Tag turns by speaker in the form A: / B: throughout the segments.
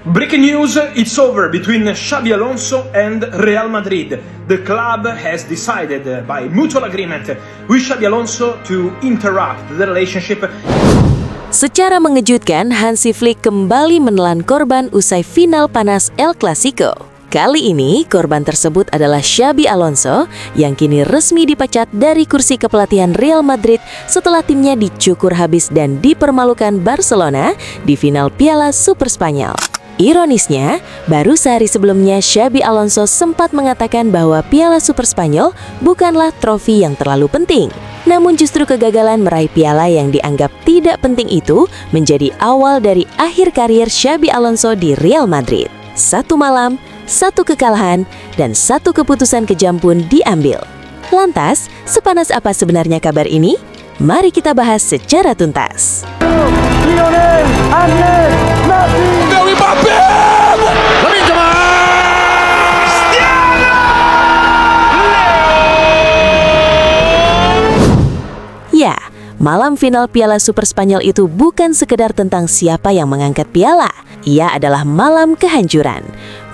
A: Breaking news, it's over between Xabi Alonso and Real Madrid. The club has decided by mutual agreement with Xabi Alonso to interrupt the relationship.
B: Secara mengejutkan, Hansi Flick kembali menelan korban usai final panas El Clasico. Kali ini, korban tersebut adalah Xabi Alonso yang kini resmi dipecat dari kursi kepelatihan Real Madrid setelah timnya dicukur habis dan dipermalukan Barcelona di final Piala Super Spanyol. Ironisnya, baru sehari sebelumnya Xabi Alonso sempat mengatakan bahwa Piala Super Spanyol bukanlah trofi yang terlalu penting. Namun justru kegagalan meraih piala yang dianggap tidak penting itu menjadi awal dari akhir karier Xabi Alonso di Real Madrid. Satu malam, satu kekalahan, dan satu keputusan kejam pun diambil. Lantas, sepanas apa sebenarnya kabar ini? Mari kita bahas secara tuntas.
C: Lionel Andrés Messi.
D: Dari Mbappé. Lamine Yamal.
B: Ya, malam final Piala Super Spanyol itu bukan sekedar tentang siapa yang mengangkat piala. Ia adalah malam kehancuran.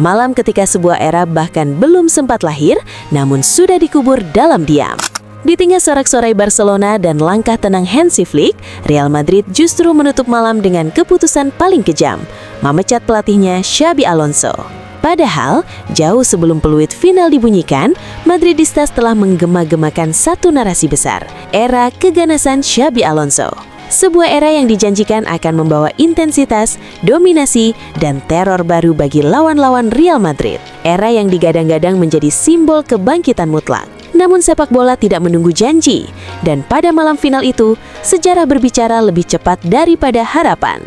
B: Malam ketika sebuah era bahkan belum sempat lahir, namun sudah dikubur dalam diam. Di tengah sorak-sorai Barcelona dan langkah tenang Hansi Flick, Real Madrid justru menutup malam dengan keputusan paling kejam, memecat pelatihnya Xabi Alonso. Padahal, jauh sebelum peluit final dibunyikan, Madridistas telah menggema-gemakan satu narasi besar, era keganasan Xabi Alonso. Sebuah era yang dijanjikan akan membawa intensitas, dominasi, dan teror baru bagi lawan-lawan Real Madrid. Era yang digadang-gadang menjadi simbol kebangkitan mutlak. Namun sepak bola tidak menunggu janji, dan pada malam final itu, sejarah berbicara lebih cepat daripada harapan.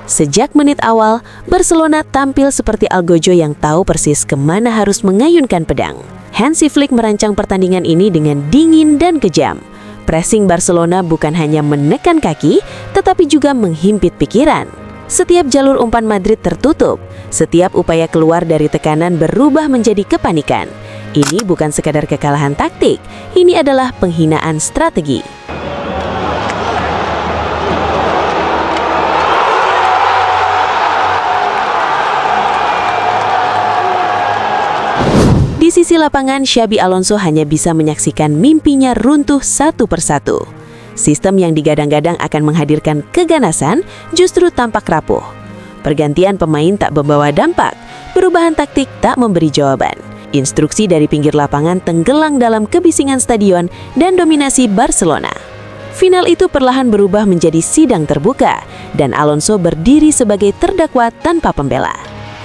B: Sejak menit awal, Barcelona tampil seperti algojo yang tahu persis kemana harus mengayunkan pedang. Hansi Flick merancang pertandingan ini dengan dingin dan kejam. Pressing Barcelona bukan hanya menekan kaki, tetapi juga menghimpit pikiran. Setiap jalur umpan Madrid tertutup, setiap upaya keluar dari tekanan berubah menjadi kepanikan. Ini bukan sekadar kekalahan taktik, ini adalah penghinaan strategi. Di sisi lapangan, Xabi Alonso hanya bisa menyaksikan mimpinya runtuh satu persatu. Sistem yang digadang-gadang akan menghadirkan keganasan justru tampak rapuh. Pergantian pemain tak membawa dampak, perubahan taktik tak memberi jawaban. Instruksi dari pinggir lapangan tenggelam dalam kebisingan stadion dan dominasi Barcelona. Final itu perlahan berubah menjadi sidang terbuka, dan Alonso berdiri sebagai terdakwa tanpa pembela.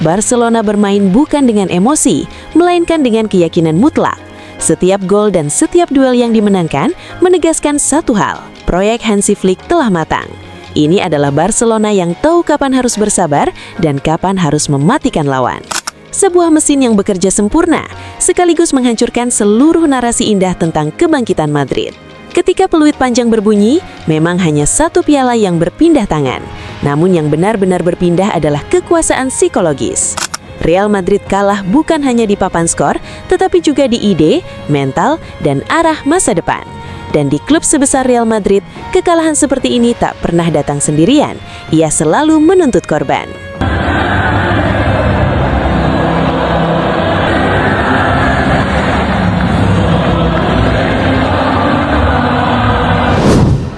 B: Barcelona bermain bukan dengan emosi, melainkan dengan keyakinan mutlak. Setiap gol dan setiap duel yang dimenangkan menegaskan satu hal, proyek Hansi Flick telah matang. Ini adalah Barcelona yang tahu kapan harus bersabar dan kapan harus mematikan lawan. Sebuah mesin yang bekerja sempurna, sekaligus menghancurkan seluruh narasi indah tentang kebangkitan Madrid. Ketika peluit panjang berbunyi, memang hanya satu piala yang berpindah tangan. Namun yang benar-benar berpindah adalah kekuasaan psikologis. Real Madrid kalah bukan hanya di papan skor, tetapi juga di ide, mental, dan arah masa depan. Dan di klub sebesar Real Madrid, kekalahan seperti ini tak pernah datang sendirian. Ia selalu menuntut korban.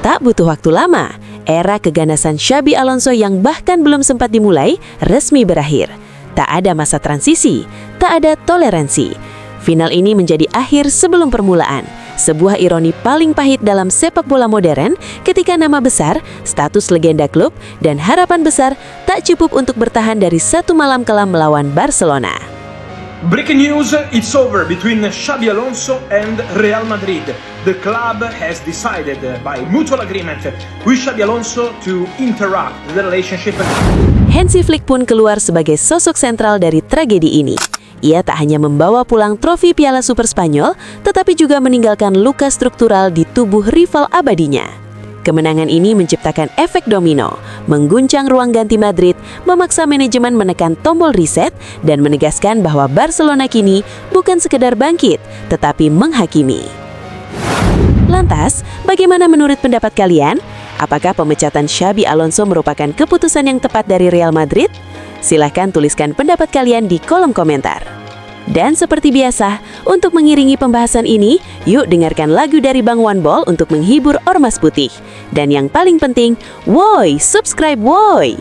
B: Tak butuh waktu lama, era keganasan Xabi Alonso yang bahkan belum sempat dimulai, resmi berakhir. Tak ada masa transisi, tak ada toleransi. Final ini menjadi akhir sebelum permulaan. Sebuah ironi paling pahit dalam sepak bola modern ketika nama besar, status legenda klub, dan harapan besar tak cukup untuk bertahan dari satu malam kelam melawan Barcelona.
A: Breaking news, it's over between Xabi Alonso and Real Madrid. The club has decided by mutual agreement with Xabi Alonso to interrupt the relationship.
B: Hansi Flick pun keluar sebagai sosok sentral dari tragedi ini. Ia tak hanya membawa pulang trofi Piala Super Spanyol, tetapi juga meninggalkan luka struktural di tubuh rival abadinya. Kemenangan ini menciptakan efek domino, mengguncang ruang ganti Madrid, memaksa manajemen menekan tombol reset, dan menegaskan bahwa Barcelona kini bukan sekedar bangkit, tetapi menghakimi. Lantas, bagaimana menurut pendapat kalian? Apakah pemecatan Xabi Alonso merupakan keputusan yang tepat dari Real Madrid? Silahkan tuliskan pendapat kalian di kolom komentar. Dan seperti biasa, untuk mengiringi pembahasan ini, yuk dengarkan lagu dari Bang One Ball untuk menghibur Ormas Putih. Dan yang paling penting, woi, subscribe woi!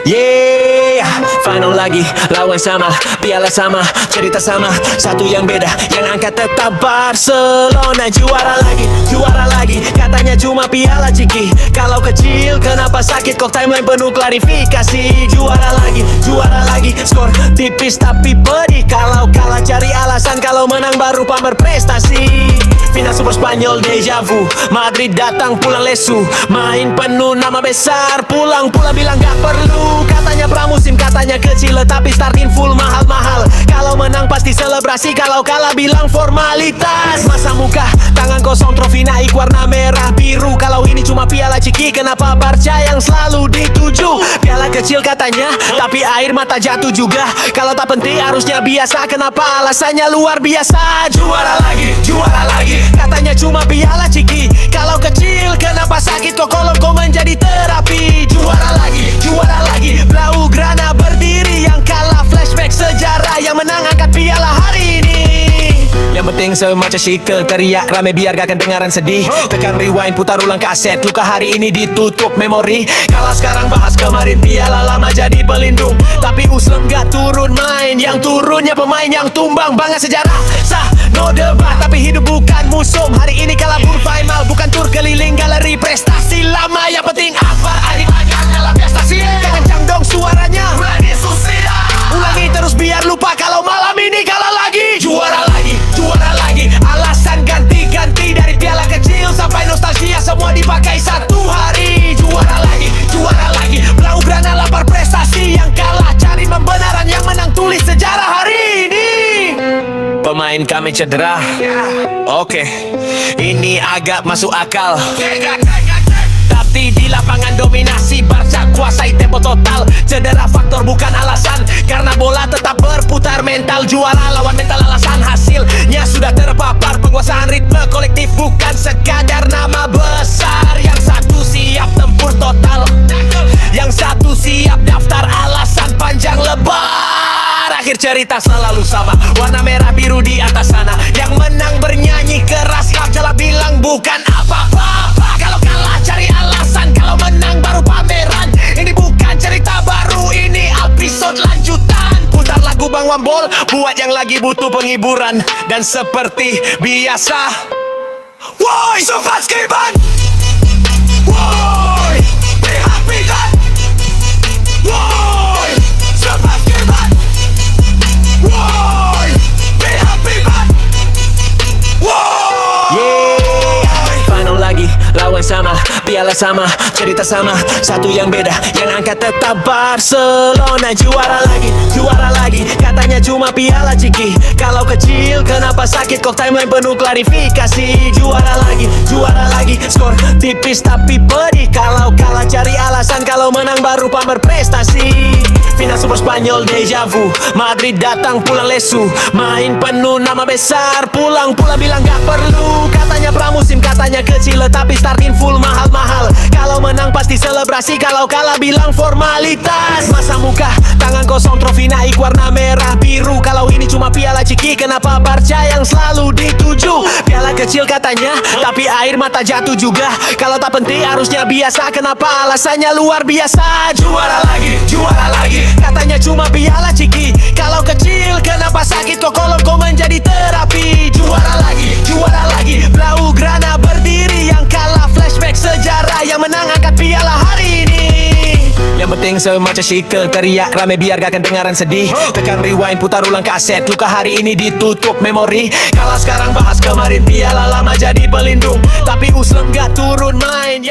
E: Yeah, final lagi, lawan sama, piala sama, cerita sama, satu yang beda, yang angkat tetap Barcelona. Juara lagi, katanya cuma piala ciki. Kalau kecil, kenapa sakit, kok timeline penuh klarifikasi. Juara lagi, skor tipis tapi pedih. Kalau kalah cari alasan, kalau menang baru pamer prestasi. Final Super Spanyol deja vu, Madrid datang pulang lesu, main penuh nama besar, pulang bilang gak perlu. Katanya pramusim, katanya kecil, tapi starting full mahal-mahal. Kalau menang pasti selebrasi, kalau kalah bilang formalitas. Masa muka, tangan kosong, trofi naik warna merah biru. Kalau ini cuma piala ciki, kenapa Barca yang selalu dituju? Piala kecil katanya, tapi air mata jatuh juga. Kalau tak penting harusnya biasa, kenapa alasannya luar biasa? Juara lagi, katanya cuma piala ciki. Kalau kecil, kenapa sakit, kok kolom menjadi terapi. Juara lagi, Blaugrana berdiri. Yang kalah flashback sejarah, yang menang angkat piala hari ini. Yang penting semacam sikel, teriak rame biar gak kedengaran sedih. Tekan rewind, putar ulang kaset, luka hari ini ditutup memori. Kalah sekarang bahas kemarin, piala lama jadi pelindung. Tapi Uslem gak turun main, yang turunnya pemain yang tumbang. Bangga sejarah, sah, no debat. Tapi hidup bukan musuh, hari ini kalah final. Bukan tur keliling galeri prestasi lama. Yang penting apa, dalam prestasi. Kencang dong suaranya, ulangi terus biar lupa kalau malam ini kalah lagi. Juara lagi, alasan ganti-ganti. Dari piala kecil sampai nostalgia, semua dipakai satu hari. Juara lagi, Blaugrana lapar prestasi. Yang kalah cari pembenaran, yang menang tulis sejarah hari ini. Pemain kami cedera, oke, ini agak masuk akal. Tapi di lapangan dominasi, Barca kuasai tempo total. Cedera faktor bukan alasan, karena bola tetap berputar. Mental juara lawan mental alasan, hasilnya sudah terpapar. Penguasaan ritme kolektif bukan sekadar nama besar. Yang satu siap tempur total, yang satu siap daftar alasan panjang lebar. Akhir cerita selalu sama, warna merah biru di atas sana. Yang menang bernyanyi keras, klub jelas bilang bukan apa-apa. Kalau kalah cari alasan, kalau menang baru pameran. Ini bukan cerita baru, ini episode lanjutan. Putar lagu Bang One Ball buat yang lagi butuh penghiburan. Dan seperti biasa, woi, Sofatski Ban, woi, happy kan, woi, Sofatski Ban, woi, happy kan, woi. Yeah, final lagi, lawan sama, piala sama, cerita sama, satu yang beda, yang angkat tetap Barcelona. Juara lagi, katanya cuma piala ciki. Kalau kecil, kenapa sakit, kok timeline penuh klarifikasi. Juara lagi, skor tipis tapi pedih. Kalau kalah cari alasan, kalau menang baru pamer prestasi. Final Super Spanyol deja vu, Madrid datang pulang lesu, main penuh nama besar, pulang bilang gak perlu. Katanya pramusim, katanya kecil, tapi starting full mahal-mahal. Kalau menang pasti selebrasi, kalau kalah bilang formalitas. Masa muka, tangan kosong, trofi naik warna merah biru. Kalau ini cuma piala ciki, kenapa Barca yang selalu dituju? Piala kecil katanya, tapi air mata jatuh juga. Kalau tak penting harusnya biasa, kenapa alasannya luar biasa? Juara lagi, katanya cuma piala ciki. Kalau kecil, kenapa sakit, kok kolom menjadi terapi. Juara lagi, Blaugrana berdiri. Yang kalah flashback sejarah, yang menang angkat piala hari ini. Yang penting semacam sikel, teriak rame biar gak kedengaran sedih. Tekan rewind, putar ulang kaset, luka hari ini ditutup memori. Kalah sekarang bahas kemarin, piala lama jadi pelindung. Tapi Uslem gak turun main.